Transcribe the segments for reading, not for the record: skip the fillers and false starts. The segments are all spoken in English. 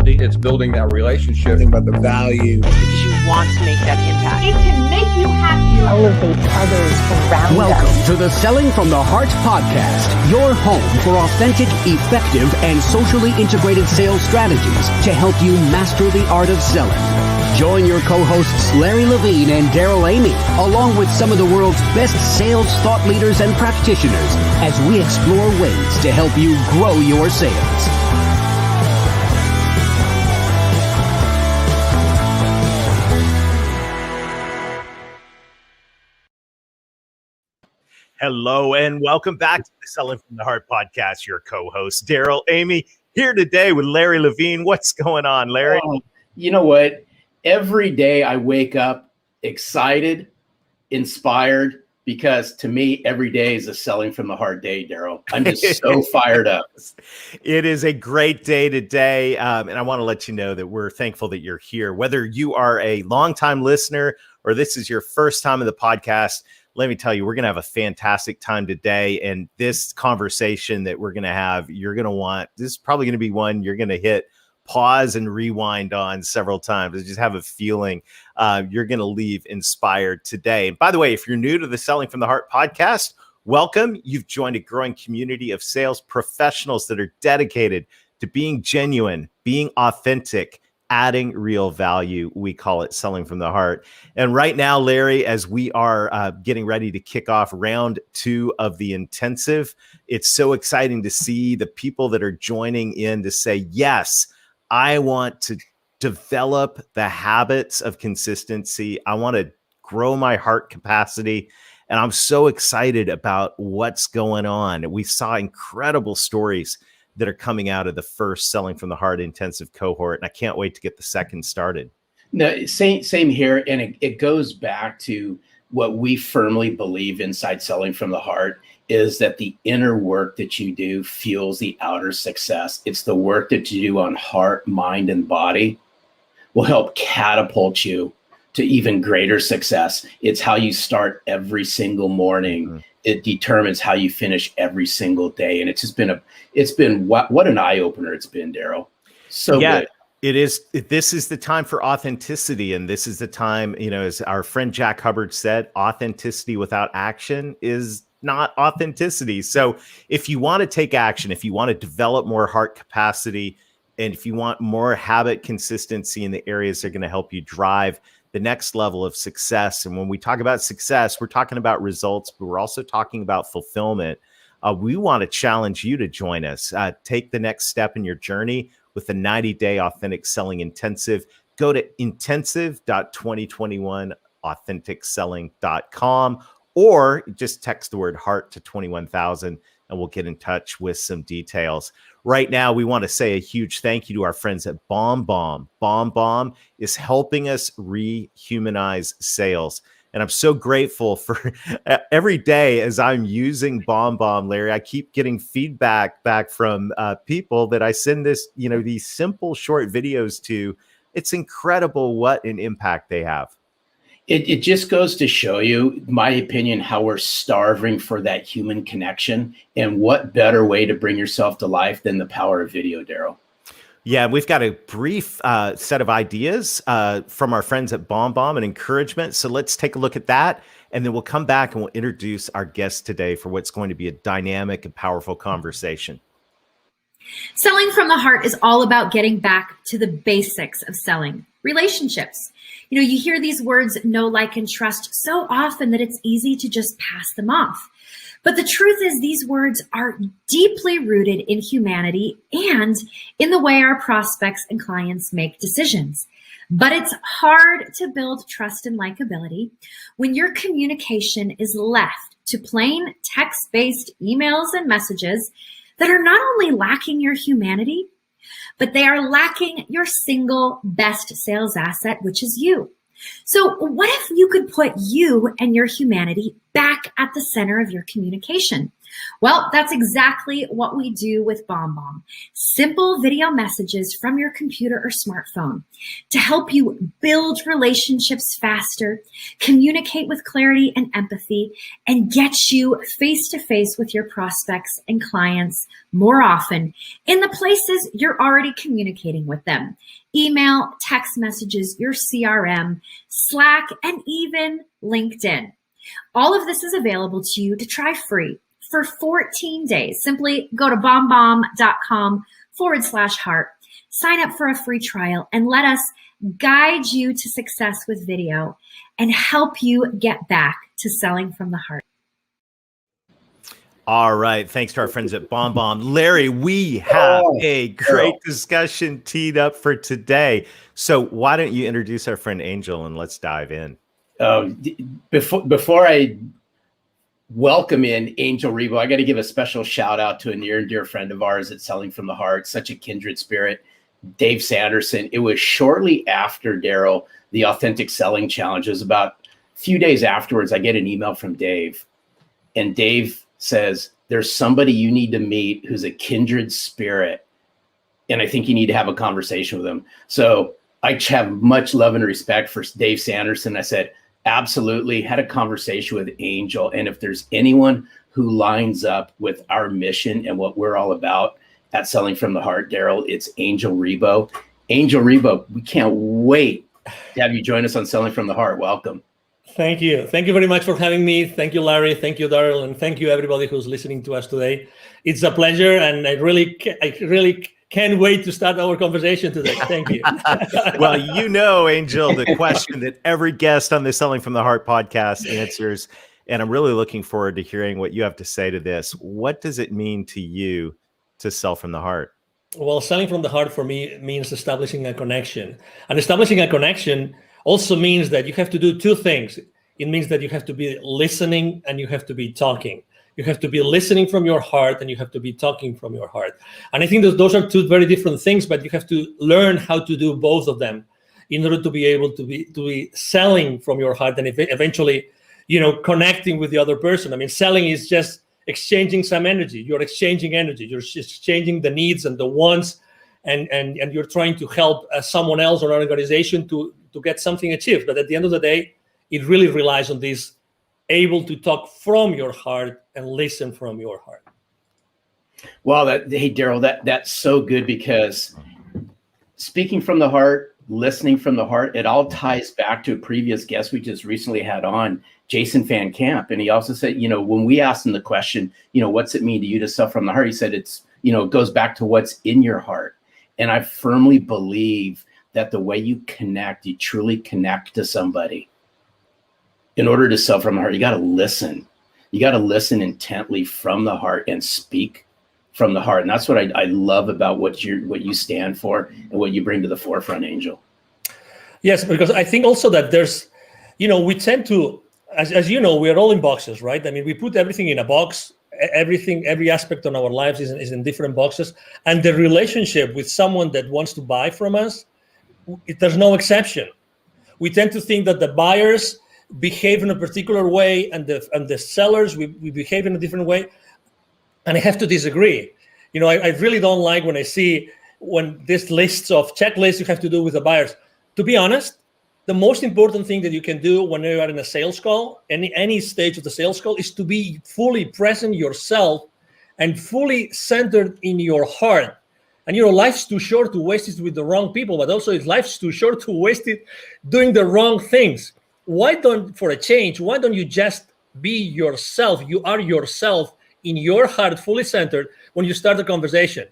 capacity. It's building that relationship. Think about the value. Because you want to make that impact. It can make you happy. Elevate others around Welcome us. to the Selling from the Heart podcast, your home for authentic, effective, and socially integrated sales strategies to help you master the art of selling. Join your co-hosts Larry Levine and Daryl Amy, along with some of the world's best sales thought leaders and practitioners, as we explore ways to help you grow your sales. Hello and welcome back to the Selling from the Heart podcast. Your co-host Daryl Amy here today with Larry Levine. What's going on, Larry? You know what? Every day I wake up excited, inspired, because to me, every day is a Selling from the Heart day, Daryl. I'm just so fired up. It is a great day today. And I want to let you know that we're thankful that you're here. Whether you are a longtime listener or this is your first time in the podcast, let me tell you, we're going to have a fantastic time today. And this conversation that we're going to have, you're going to want, this is probably going to be one you're going to hit pause and rewind on several times. I just have a feeling you're going to leave inspired today. And by the way, if you're new to the Selling from the Heart podcast, welcome. You've joined a growing community of sales professionals that are dedicated to being genuine, being authentic, adding real value. We call it Selling from the Heart. And right now, Larry, as we are getting ready to kick off round 2 of the intensive, it's so exciting to see the people that are joining in to say, yes, I want to develop the habits of consistency. I want to grow my heart capacity. And I'm so excited about what's going on. We saw incredible stories that are coming out of the first Selling from the Heart intensive cohort. And I can't wait to get the second started. No, same here. And it goes back to what we firmly believe inside Selling from the Heart is that the inner work that you do fuels the outer success. It's the work that you do on heart, mind, and body will help catapult you to even greater success. It's how you start every single morning. Mm-hmm. It determines how you finish every single day. And it's just been what an eye opener it's been, Daryl. So good. It is. This is the time for authenticity. And this is the time, as our friend Jack Hubbard said, authenticity without action is not authenticity. So if you want to take action, if you want to develop more heart capacity, and if you want more habit consistency in the areas that are going to help you drive the next level of success. And when we talk about success, we're talking about results, but we're also talking about fulfillment. We want to challenge you to join us. Take the next step in your journey with the 90-day authentic selling intensive. Go to intensive.2021authenticselling.com or just text the word heart to 21,000 and we'll get in touch with some details. Right now, we want to say a huge thank you to our friends at BombBomb. BombBomb is helping us rehumanize sales. And I'm so grateful for every day as I'm using BombBomb, Larry, I keep getting feedback back from people that I send these simple short videos to. It's incredible what an impact they have. It just goes to show you, my opinion, how we're starving for that human connection. And what better way to bring yourself to life than the power of video, Daryl? Yeah, we've got a brief set of ideas from our friends at BombBomb and encouragement. So let's take a look at that. And then we'll come back and we'll introduce our guest today for what's going to be a dynamic and powerful conversation. Selling from the Heart is all about getting back to the basics of selling, relationships. You hear these words, know, like, and trust so often that it's easy to just pass them off. But the truth is these words are deeply rooted in humanity and in the way our prospects and clients make decisions. But it's hard to build trust and likability when your communication is left to plain text-based emails and messages that are not only lacking your humanity, but they are lacking your single best sales asset, which is you. So what if you could put you and your humanity back at the center of your communication. Well, that's exactly what we do with BombBomb. Simple video messages from your computer or smartphone to help you build relationships faster, communicate with clarity and empathy, and get you face to face with your prospects and clients more often in the places you're already communicating with them. Email, text messages, your CRM, Slack, and even LinkedIn. All of this is available to you to try free for 14 days. Simply go to bombbomb.com/heart, sign up for a free trial, and let us guide you to success with video and help you get back to selling from the heart. All right. Thanks to our friends at BombBomb. Larry, we have a great discussion teed up for today. So why don't you introduce our friend Angel and let's dive in. Before I welcome in Angel Ribo, I got to give a special shout out to a near and dear friend of ours at Selling from the Heart, such a kindred spirit, Dave Sanderson. It was shortly after, Daryl, the Authentic Selling Challenge. It was about a few days afterwards, I get an email from Dave, and Dave says, there's somebody you need to meet who's a kindred spirit, and I think you need to have a conversation with him. So I have much love and respect for Dave Sanderson. I said, absolutely. Had a conversation with Angel. And if there's anyone who lines up with our mission and what we're all about at Selling from the Heart, Daryl, it's Angel Ribo. Angel Ribo, we can't wait to have you join us on Selling from the Heart. Welcome. Thank you. Thank you very much for having me. Thank you, Larry. Thank you, Daryl. And thank you, everybody who's listening to us today. It's a pleasure. And I really can't wait to start our conversation today. Thank you. Well, Angel, the question that every guest on the Selling from the Heart podcast answers, and I'm really looking forward to hearing what you have to say to this. What does it mean to you to sell from the heart? Well, selling from the heart for me means establishing a connection. And establishing a connection also means that you have to do two things. It means that you have to be listening and you have to be talking. You have to be listening from your heart and you have to be talking from your heart. And I think that those are two very different things, but you have to learn how to do both of them in order to be able to be selling from your heart and eventually, connecting with the other person. I mean, selling is just exchanging some energy. You're exchanging energy. You're just exchanging the needs and the wants, and you're trying to help someone else or an organization to get something achieved. But at the end of the day, it really relies on this able to talk from your heart and listen from your heart. Well, hey, Daryl, that's so good, because speaking from the heart, listening from the heart, it all ties back to a previous guest we just recently had on, Jason Van Camp. And he also said, when we asked him the question, what's it mean to you to sell from the heart? He said, it goes back to what's in your heart. And I firmly believe that the way you connect, you truly connect to somebody. In order to sell from the heart, you got to listen. You got to listen intently from the heart and speak from the heart. And that's what I love about what you stand for and what you bring to the forefront, Angel. Yes, because I think also that there's, we tend to, as you know, we're all in boxes, right? I mean, we put everything in a box. Every aspect of our lives is in different boxes. And the relationship with someone that wants to buy from us, there's no exception. We tend to think that the buyers behave in a particular way and the sellers, we behave in a different way. And I have to disagree. I really don't like when I see this lists of checklists you have to do with the buyers. To be honest, the most important thing that you can do when you are in a sales call, any stage of the sales call, is to be fully present yourself and fully centered in your heart. And life's too short to waste it with the wrong people, but also life's too short to waste it doing the wrong things. Why don't you just be yourself? You are yourself in your heart, fully centered when you start the conversation.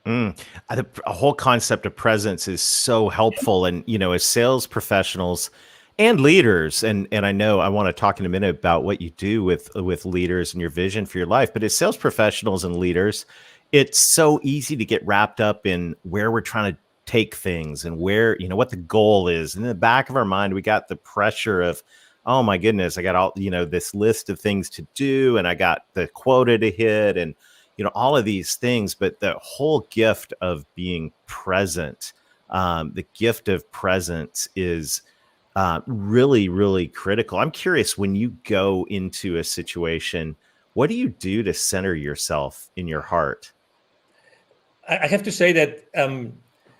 A whole concept of presence is so helpful. And, as sales professionals and leaders, and I know I want to talk in a minute about what you do with leaders and your vision for your life, but as sales professionals and leaders, it's so easy to get wrapped up in where we're trying to take things and where, what the goal is. And in the back of our mind, we got the pressure of, oh my goodness, I got all, this list of things to do, and I got the quota to hit, and, all of these things. But the whole gift of being present, the gift of presence is really, really critical. I'm curious, when you go into a situation, what do you do to center yourself in your heart? I have to say that,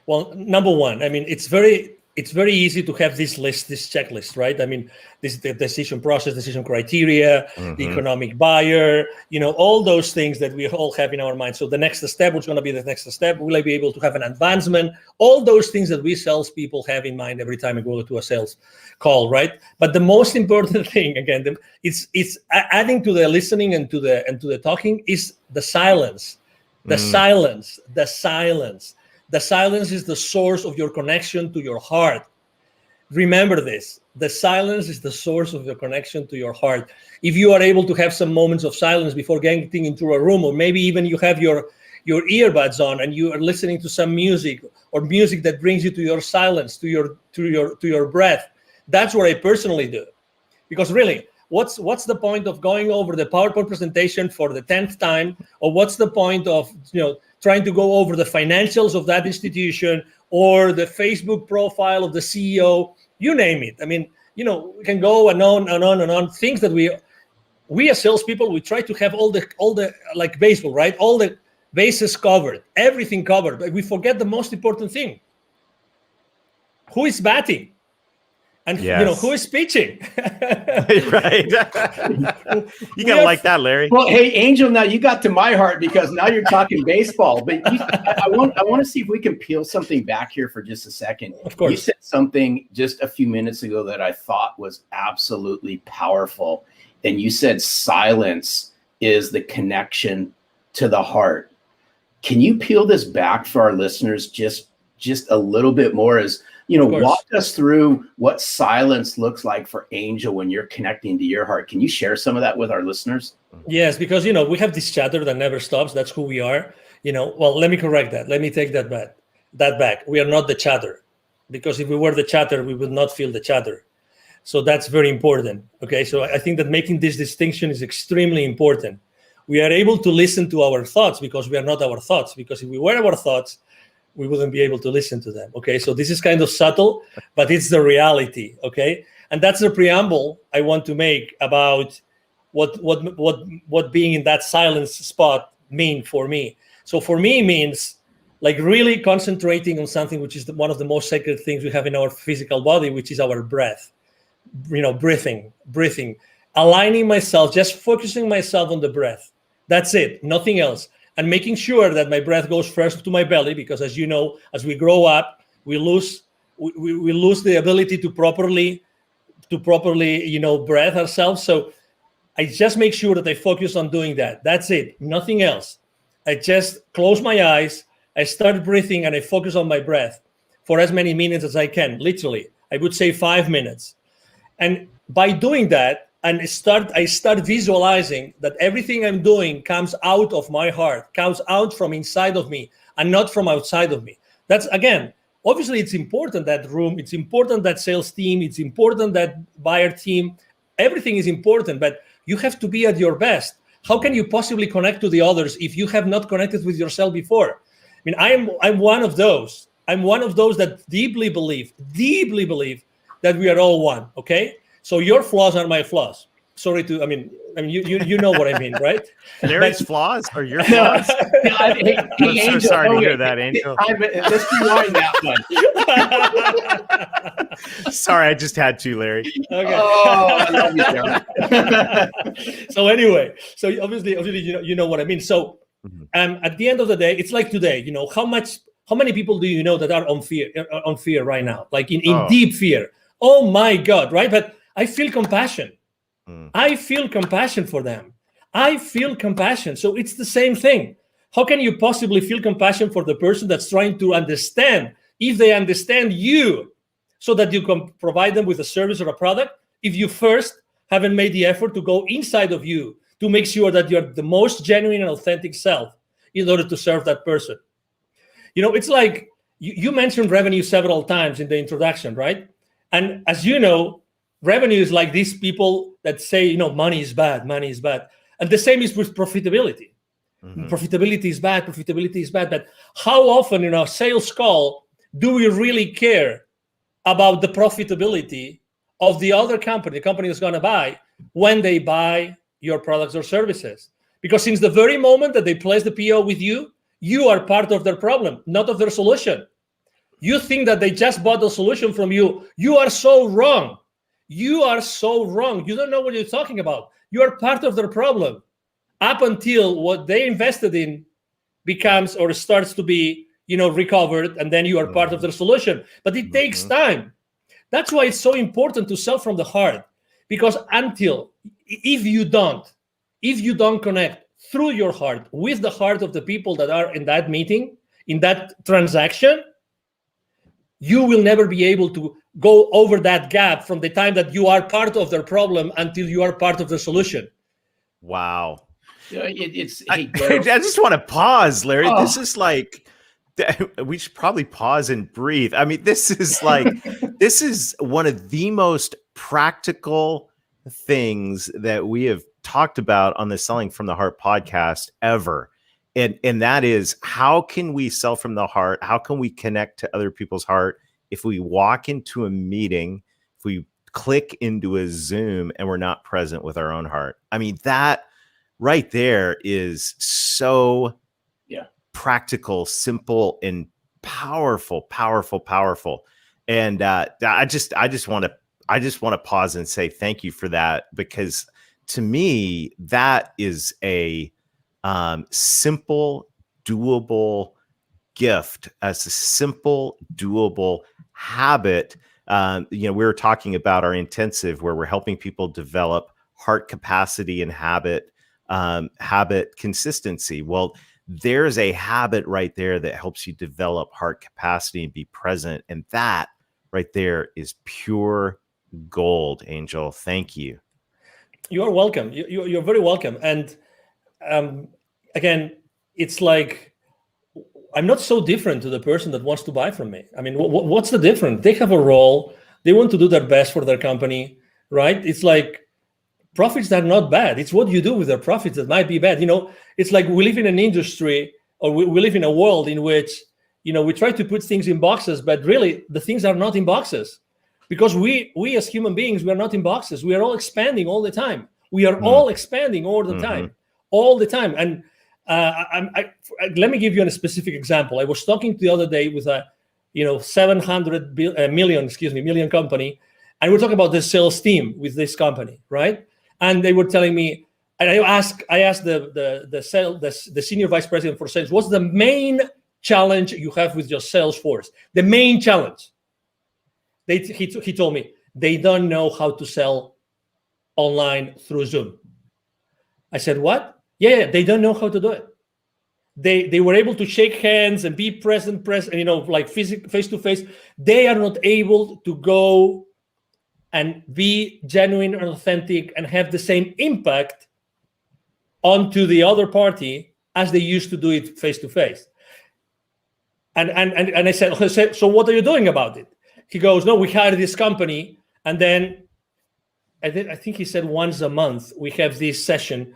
well, number one, I mean, it's very easy to have this checklist, right? I mean, the decision process, decision criteria, the economic buyer, all those things that we all have in our mind. So the next step, what's going to be the next step? Will I be able to have an advancement? All those things that we salespeople have in mind every time we go to a sales call, right? But the most important thing, again, it's adding to the listening and to the talking is the silence. The silence. The silence is the source of your connection to your heart. Remember this. The silence is the source of your connection to your heart. If you are able to have some moments of silence before getting into a room, or maybe even you have your earbuds on and you are listening to some music, or music that brings you to your silence, to your breath, that's what I personally do. Because really, what's the point of going over the PowerPoint presentation for the 10th time, or what's the point of trying to go over the financials of that institution or the Facebook profile of the CEO, you name it. I mean, we can go and on and on and on. Things that we as salespeople, we try to have all the like baseball, right? All the bases covered, everything covered, but we forget the most important thing. Who is batting? And who is pitching? Right. You gotta like that, Larry. Well, hey, Angel, now you got to my heart because now you're talking baseball. But I want to see if we can peel something back here for just a second. Of course. You said something just a few minutes ago that I thought was absolutely powerful. And you said silence is the connection to the heart. Can you peel this back for our listeners just a little bit more? As walk us through what silence looks like for Angel when you're connecting to your heart. Can you share some of that with our listeners? Yes, because, we have this chatter that never stops. That's who we are. Well, let me correct that. Let me take that back. We are not the chatter, because if we were the chatter, we would not feel the chatter. So that's very important. Okay. So I think that making this distinction is extremely important. We are able to listen to our thoughts because we are not our thoughts, because if we were our thoughts, we wouldn't be able to listen to them. Okay, so this is kind of subtle, but it's the reality. Okay, and that's the preamble I want to make about what being in that silence spot mean for me. So for me, it means like really concentrating on something which is one of the most sacred things we have in our physical body, which is our breath. Breathing, aligning myself, just focusing myself on the breath. That's it, nothing else. And making sure that my breath goes first to my belly, because as you know, as we grow up, we lose the ability to properly breathe ourselves. So I just make sure that I focus on doing that. That's it, nothing else. I just close my eyes, I start breathing, and I focus on my breath for as many minutes as I can. Literally, I would say 5 minutes. And by doing that, and I start visualizing that everything I'm doing comes out of my heart, comes out from inside of me and not from outside of me. That's, again, obviously it's important, that room, it's important, that sales team, it's important, that buyer team, everything is important, but you have to be at your best. How can you possibly connect to the others if you have not connected with yourself before? I mean, I'm one of those. I'm one of those that deeply believe that we are all one, okay? So your flaws are my flaws. Sorry to, I mean, you know what I mean, right? Larry's flaws or your flaws? I'm so sorry to hear that, Angel. Let's rewind that one. Sorry, I just had to, Larry. Okay. Oh, I love you, Jeremy. So anyway, so obviously, you know what I mean. So at the end of the day, it's like today, how many people do you know that are on fear right now? Like in deep fear. Oh my God, right? But I feel compassion. I feel compassion for them. I feel compassion. So it's the same thing. How can you possibly feel compassion for the person that's trying to understand, if they understand you, so that you can provide them with a service or a product, if you first haven't made the effort to go inside of you to make sure that you're the most genuine and authentic self in order to serve that person? It's like you mentioned revenue several times in the introduction, right? And as you know, revenue is like these people that say, money is bad. And the same is with profitability. Profitability is bad. But how often in our sales call do we really care about the profitability of the other company, the company that's going to buy, when they buy your products or services. Because since the very moment that they place the PO with you, you are part of their problem, not of their solution. You think that they just bought the solution from you. You are so wrong. You are so wrong. You don't know what you're talking about. You are part of their problem up until what they invested in becomes or starts to be, recovered, and then you are part of their solution. But it takes time. That's why it's so important to sell from the heart, because if you don't connect through your heart with the heart of the people that are in that meeting, in that transaction, you will never be able to go over that gap from the time that you are part of their problem until you are part of the solution. Wow. I just want to pause, Larry. This is like, we should probably pause and breathe. I mean, this is like, this is one of the most practical things that we have talked about on the Selling from the Heart podcast ever. And that is, how can we sell from the heart? How can we connect to other people's heart if we walk into a meeting, if we click into a Zoom and we're not present with our own heart? I mean, that right there is so practical, simple, and powerful. And I just want to pause and say thank you for that, because to me, that is a simple, doable gift, as a simple, doable habit. We were talking about our intensive, where we're helping people develop heart capacity and habit consistency. Well, there's a habit right there that helps you develop heart capacity and be present. And that right there is pure gold, Angel. Thank you. You are welcome. You're very welcome. And again, it's like, I'm not so different to the person that wants to buy from me. I mean, what's the difference? They have a role. They want to do their best for their company, right? It's like, profits are not bad. It's what you do with their profits that might be bad. It's like we live in an industry, or we live in a world in which, we try to put things in boxes, but really the things are not in boxes, because we as human beings, we are not in boxes. We are all expanding all the time. We are all expanding all the time. And let me give you a specific example. I was talking the other day with a 700 million company, and we're talking about the sales team with this company, right? And they were telling me, and I asked the senior vice president for sales, what's the main challenge you have with your sales force? The main challenge. He told me they don't know how to sell online through Zoom. I said, what? Yeah, they don't know how to do it. They were able to shake hands and be present, like face to face. They are not able to go and be genuine and authentic and have the same impact onto the other party as they used to do it face to face. And I said, so what are you doing about it? He goes, no, we hired this company, and then I think he said once a month we have this session.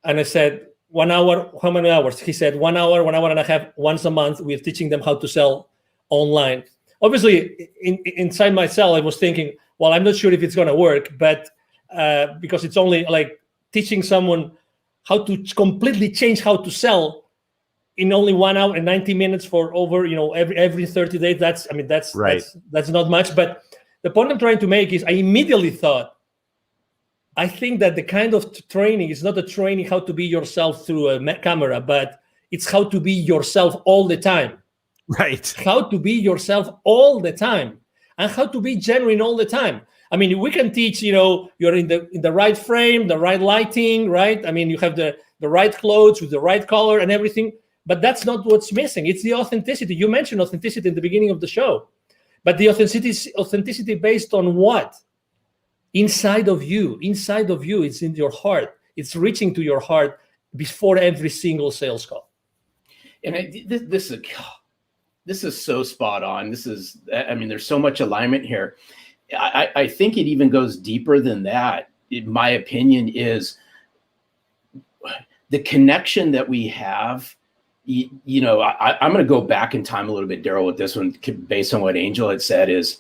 And I said, 1 hour, how many hours? He said 1 hour, 1 hour and a half, once a month. We're teaching them how to sell online. Obviously, inside myself, I was thinking, well, I'm not sure if it's going to work, but because it's only like teaching someone how to completely change how to sell in only 1 hour and 90 minutes for over, every 30 days. That's right. That's not much. But the point I'm trying to make is I immediately thought, I think that the kind of training is not a training how to be yourself through a camera, but it's how to be yourself all the time. Right. How to be yourself all the time, and how to be genuine all the time. I mean, we can teach, you're in the right frame, the right lighting, right? I mean, you have the right clothes with the right color and everything, but that's not what's missing. It's the authenticity. You mentioned authenticity in the beginning of the show, but the authenticity based on what? Inside of you, it's in your heart. It's reaching to your heart before every single sales call. And this is so spot on. There's so much alignment here. I think it even goes deeper than that. In my opinion, is the connection that we have. I'm going to go back in time a little bit, Daryl, with this one, based on what Angel had said. Is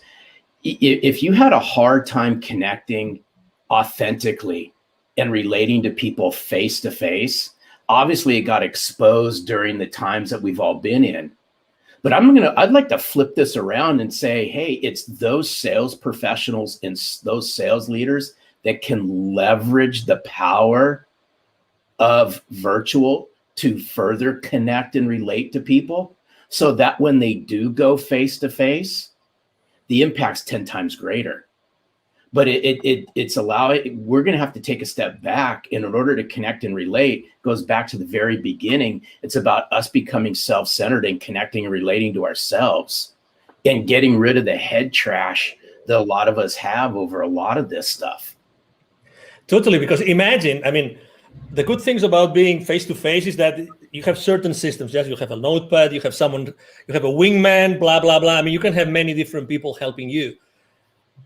if you had a hard time connecting authentically and relating to people face to face, obviously it got exposed during the times that we've all been in. But I'd like to flip this around and say, hey, it's those sales professionals and those sales leaders that can leverage the power of virtual to further connect and relate to people, so that when they do go face to face, the impact's 10 times greater. But we're going to have to take a step back. And in order to connect and relate, goes back to the very beginning. It's about us becoming self-centered and connecting and relating to ourselves and getting rid of the head trash that a lot of us have over a lot of this stuff. Totally, because imagine, I mean, the good things about being face-to-face is that you have certain systems. Yes, you have a notepad, you have someone, you have a wingman, blah, blah, blah. I mean, you can have many different people helping you.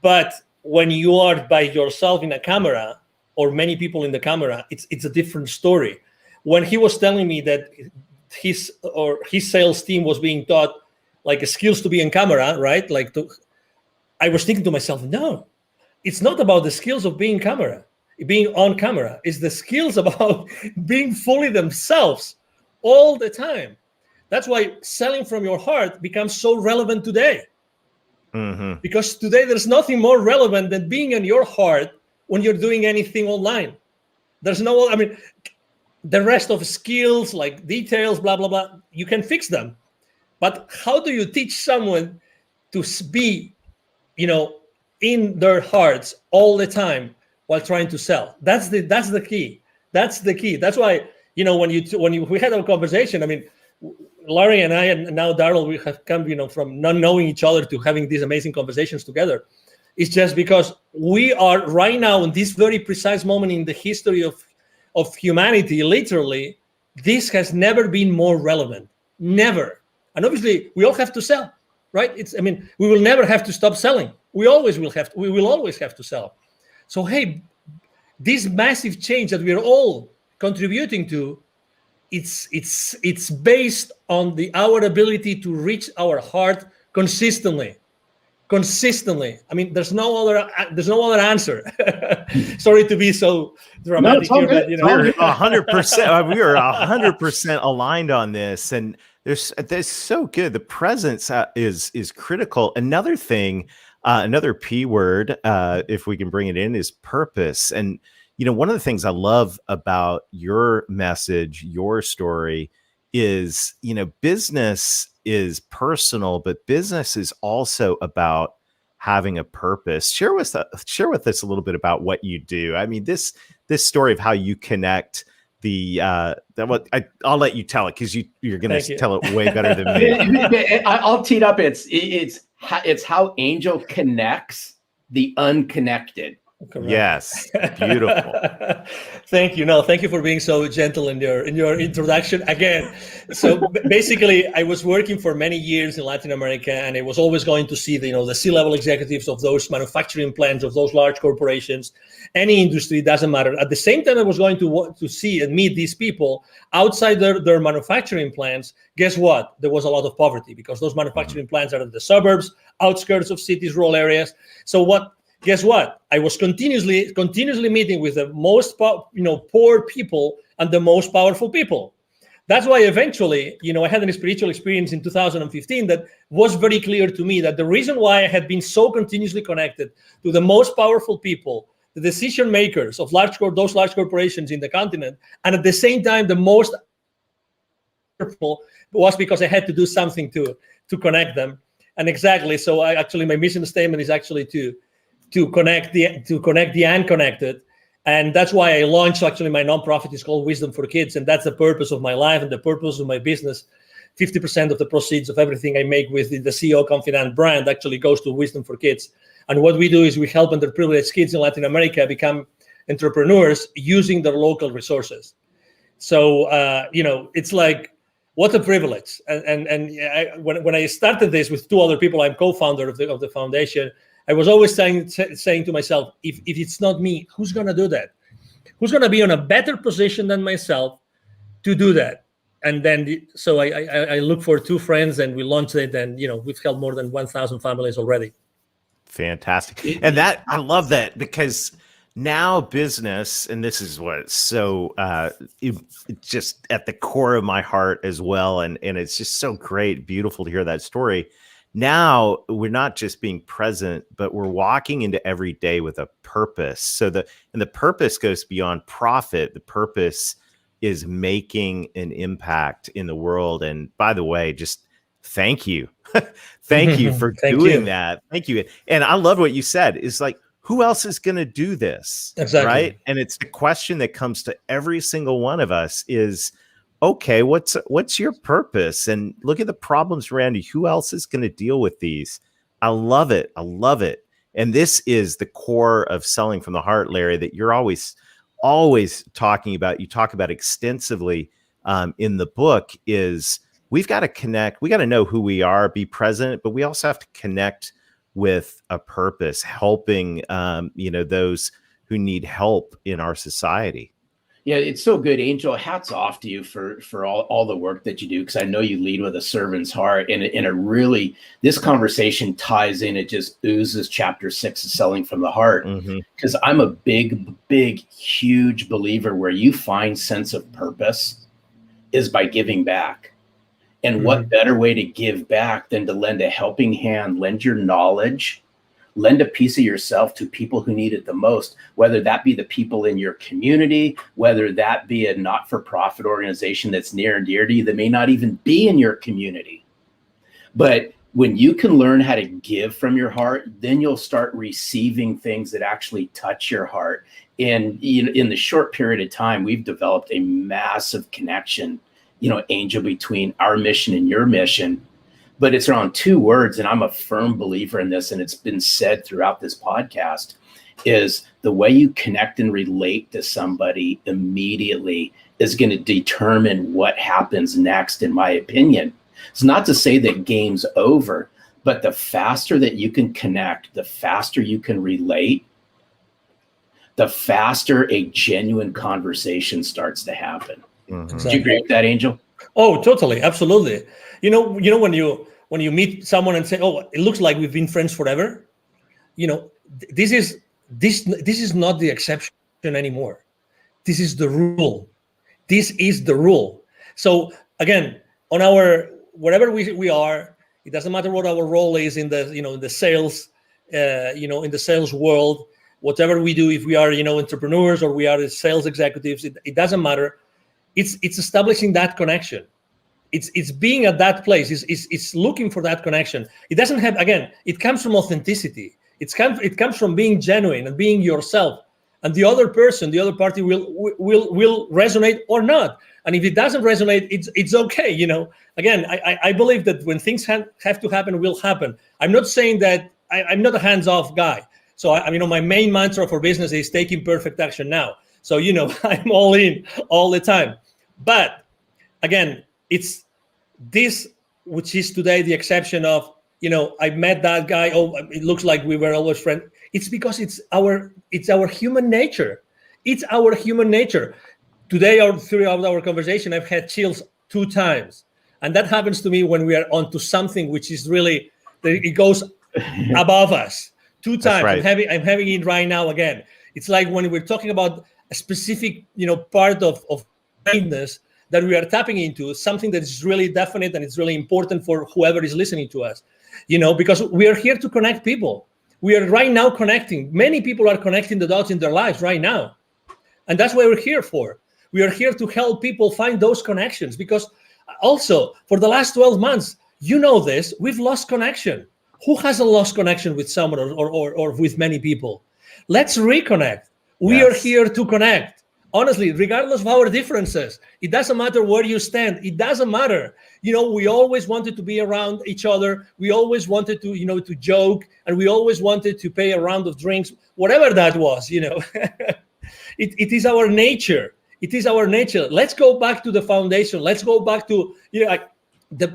But when you are by yourself in a camera or many people in the camera, it's a different story. When he was telling me that his sales team was being taught like skills to be in camera, right? I was thinking to myself, no, it's not about the skills of being on camera. It's the skills about being fully themselves all the time. That's why selling from your heart becomes so relevant today. Mm-hmm. Because today there's nothing more relevant than being in your heart when you're doing anything online. There's the rest of skills like details, blah, blah, blah, you can fix them. But how do you teach someone to be, in their hearts all the time while trying to sell? That's the key. That's the key. That's why, when we had our conversation, I mean, Larry and I, and now Daryl, we have come, from not knowing each other to having these amazing conversations together. It's just because we are right now in this very precise moment in the history of humanity, literally, this has never been more relevant. Never. And obviously, we all have to sell, right? We will never have to stop selling. We will always have to sell. So, hey, this massive change that we are all contributing to, it's based on our ability to reach our heart consistently. I mean, there's no other answer. Sorry to be so dramatic here, but we're 100%. We are 100% aligned on this, and there's so good. The presence is critical. Another thing, another P word, if we can bring it in, is purpose. And one of the things I love about your message, your story, is, business is personal, but business is also about having a purpose. Share with us a little bit about what you do. I mean, this story of how you connect I'll let you tell it, because you're going to tell it way better than me. I'll tee it up. It's how Angel connects the unconnected. Correct. Yes, beautiful. Thank you. No, thank you for being so gentle in your introduction again. So basically, I was working for many years in Latin America, and I was always going to see the C-level executives of those manufacturing plants, of those large corporations, any industry, doesn't matter. At the same time, I was going to see and meet these people outside their manufacturing plants. Guess what? There was a lot of poverty, because those manufacturing plants are in the suburbs, outskirts of cities, rural areas. So guess what? I was continuously meeting with the most poor people and the most powerful people. That's why eventually, I had a spiritual experience in 2015 that was very clear to me that the reason why I had been so continuously connected to the most powerful people, the decision makers of those large corporations in the continent, and at the same time the most powerful, was because I had to do something to connect them. And exactly, so my mission statement is actually to connect the unconnected. And that's why I launched my nonprofit. Is called Wisdom for Kids. And that's the purpose of my life and the purpose of my business. 50% of the proceeds of everything I make with the CEO Confidant brand actually goes to Wisdom for Kids. And what we do is we help underprivileged kids in Latin America become entrepreneurs using their local resources. So, it's like, what a privilege. When I started this with two other people, I'm co-founder of the foundation. I was always saying to myself, if it's not me, who's going to do that? Who's going to be in a better position than myself to do that? And then, so I look for two friends, and we launched it, and we've helped more than 1,000 families already. Fantastic. And that, I love that, because now business, and this is what's so it's just at the core of my heart as well. And it's just so great, beautiful to hear that story. Now we're not just being present, but we're walking into every day with a purpose. So the purpose goes beyond profit. The purpose is making an impact in the world. And by the way, just thank you. Thank you for doing that. Thank you. And I love what you said, is like, who else is going to do this? Exactly. Right. And it's the question that comes to every single one of us is, okay, what's your purpose? And look at the problems around you. Who else is going to deal with these? I love it. I love it. And this is the core of Selling from the Heart, Larry, that you're always talking about. You talk about extensively in the book. Is we've got to connect. We got to know who we are, be present, but we also have to connect with a purpose, helping those who need help in our society. Yeah, it's so good, Angel. Hats off to you for all the work that you do, because I know you lead with a servant's heart, and it really, this conversation ties in. It just oozes chapter 6 of Selling from the Heart, because I'm a big, huge believer where you find sense of purpose is by giving back. And what better way to give back than to lend a helping hand, lend your knowledge, lend a piece of yourself to people who need it the most, whether that be the people in your community, whether that be a not-for-profit organization that's near and dear to you that may not even be in your community. But when you can learn how to give from your heart, then you'll start receiving things that actually touch your heart. And in the short period of time, we've developed a massive connection, Angel, between our mission and your mission. But it's around 2 words, and I'm a firm believer in this, and it's been said throughout this podcast, is the way you connect and relate to somebody immediately is going to determine what happens next, in my opinion. It's not to say that game's over, but the faster that you can connect, the faster you can relate, the faster a genuine conversation starts to happen. Exactly. Do you agree with that, Angel? Oh, totally. Absolutely. When you meet someone and say, oh, it looks like we've been friends forever. This is not the exception anymore. This is the rule. This is the rule. So again, on wherever we are, it doesn't matter what our role is in the sales, in the sales world, whatever we do, if we are, entrepreneurs or we are sales executives, it doesn't matter. It's establishing that connection. It's being at that place. It's looking for that connection. It doesn't have, again, it comes from authenticity. It comes from being genuine and being yourself. And the other person, the other party will resonate or not. And if it doesn't resonate, it's okay. Again, I believe that when things have to happen, will happen. I'm not saying that I'm not a hands-off guy. So my main mantra for business is taking perfect action now. So, I'm all in all the time. But again, it's this, which is today the exception of, I met that guy. Oh, it looks like we were always friends. It's because it's our human nature. It's our human nature. Today, or throughout our conversation, I've had chills 2 times. And that happens to me when we are onto something which is really, it goes above us. 2 times. Right. I'm having it right now again. It's like when we're talking about a specific, part of kindness that we are tapping into, something that is really definite and it's really important for whoever is listening to us, because we are here to connect people. We are right now connecting. Many people are connecting the dots in their lives right now. And that's what we're here for. We are here to help people find those connections, because also for the last 12 months, this, we've lost connection. Who hasn't lost connection with someone or with many people? Let's reconnect. We are here to connect. Honestly, regardless of our differences, it doesn't matter where you stand. It doesn't matter. We always wanted to be around each other. We always wanted to, to joke, and we always wanted to pay a round of drinks, whatever that was, It is our nature. It is our nature. Let's go back to the foundation. Let's go back to,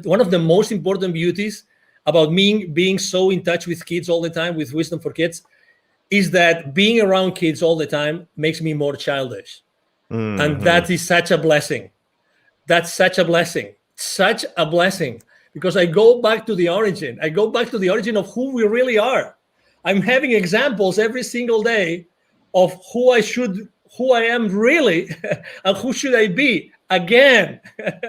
one of the most important beauties about me being so in touch with kids all the time, with Wisdom for Kids, is that being around kids all the time makes me more childish. And that is such a blessing. That's such a blessing. Such a blessing. Because I go back to the origin. I go back to the origin of who we really are. I'm having examples every single day of who I am really, and who should I be again.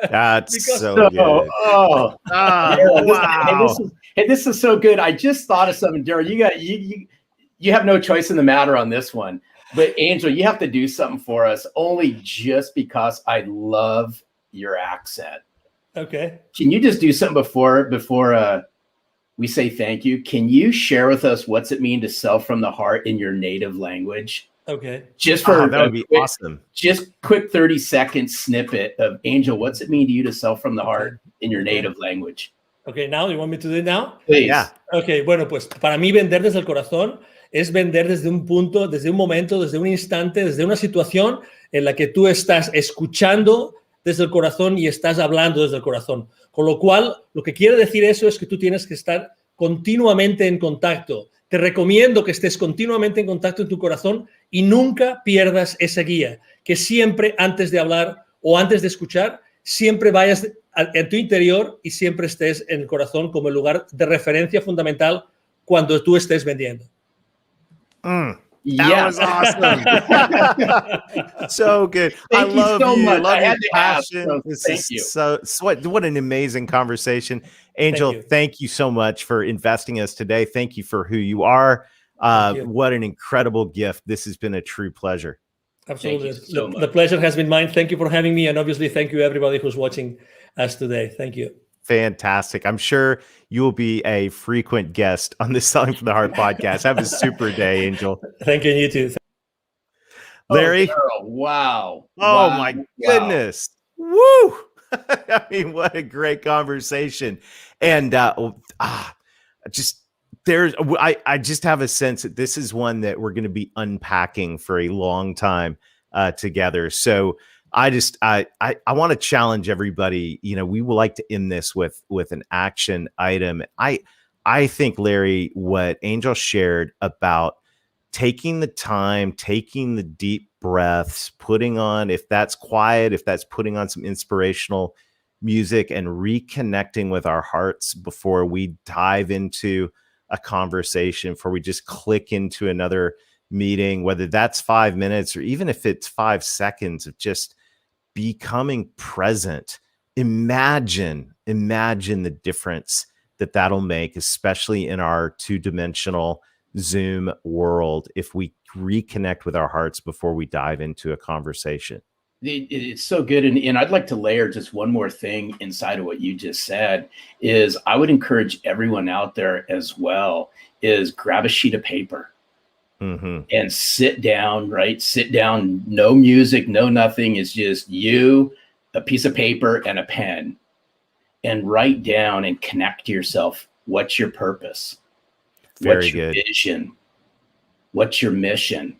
That's Because- so good. Oh, Oh, wow. this is so good. I just thought of something, Daryl. You have no choice in the matter on this one. But Angel, you have to do something for us, only just because I love your accent. Okay. Can you just do something before we say thank you? Can you share with us what's it mean to sell from the heart in your native language? Okay. Just for That would be awesome. Just quick 30-second snippet of Angel. What's it mean to you to sell from the heart in your native language? Okay, now you want me to do it now? Please. Yeah. Ok, bueno, pues para mí vender desde el corazón es vender desde un punto, desde un momento, desde un instante, desde una situación en la que tú estás escuchando desde el corazón y estás hablando desde el corazón. Con lo cual, lo que quiere decir eso es que tú tienes que estar continuamente en contacto. Te recomiendo que estés continuamente en contacto en tu corazón y nunca pierdas esa guía. Que siempre antes de hablar o antes de escuchar, siempre vayas en tu interior y siempre estés en el corazón como el lugar de referencia fundamental cuando tú estés vendiendo. That Yes. was awesome. So good. Thank I you love so you. much. Love I your had to ask, passion. so This thank is you. so what an amazing conversation. Angel, you. thank you so much for investing us today. Thank you for who you are. Thank you. What an incredible gift. This has been a true pleasure. Absolutely. Thank you so much. The pleasure has been mine. Thank you for having me. And obviously, thank you everybody who's watching us today. Thank you. Fantastic. I'm sure you will be a frequent guest on the Selling from the Heart podcast. Have a super day, Angel. Thank you, and you too. Larry. Oh, Daryl, wow. Oh Wow. my Wow. goodness. Woo. I mean, what a great conversation. And I just have a sense that this is one that we're going to be unpacking for a long time together. So I want to challenge everybody. You know, we would like to end this with an action item. I think, Larry, what Angel shared about taking the time, taking the deep breaths, putting on, if that's quiet, if that's putting on some inspirational music and reconnecting with our hearts before we dive into a conversation, before we just click into another meeting, whether that's 5 minutes or even if it's 5 seconds of just becoming present. Imagine the difference that'll make, especially in our two-dimensional Zoom world, if we reconnect with our hearts before we dive into a conversation. It's so good. And I'd like to layer just one more thing inside of what you just said is I would encourage everyone out there as well is grab a sheet of paper and sit down, right? Sit down, no music, no nothing. It's just you, a piece of paper and a pen, and write down and connect to yourself. What's your purpose? What's your vision? What's your mission?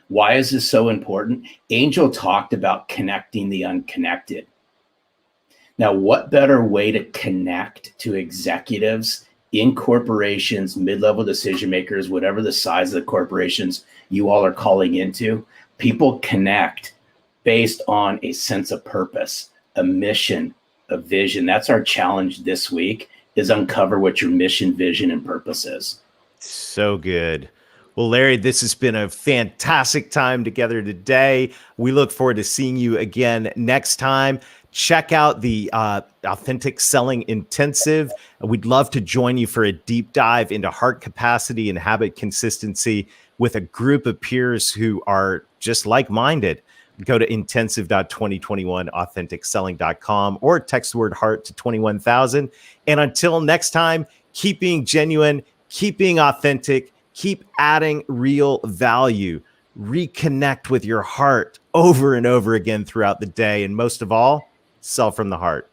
Why is this so important? Angel talked about connecting the unconnected. Now, what better way to connect to executives in corporations, mid-level decision makers, whatever the size of the corporations you all are calling into? People connect based on a sense of purpose, a mission, a vision. That's our challenge this week, is uncover what your mission, vision, and purpose is. So good. Well, Larry, this has been a fantastic time together today. We look forward to seeing you again next time. Check out the Authentic Selling Intensive. We'd love to join you for a deep dive into heart capacity and habit consistency with a group of peers who are just like-minded. Go to intensive.2021authenticselling.com or text the word heart to 21,000. And until next time, keep being genuine, keep being authentic, keep adding real value, reconnect with your heart over and over again throughout the day. And most of all, sell from the heart.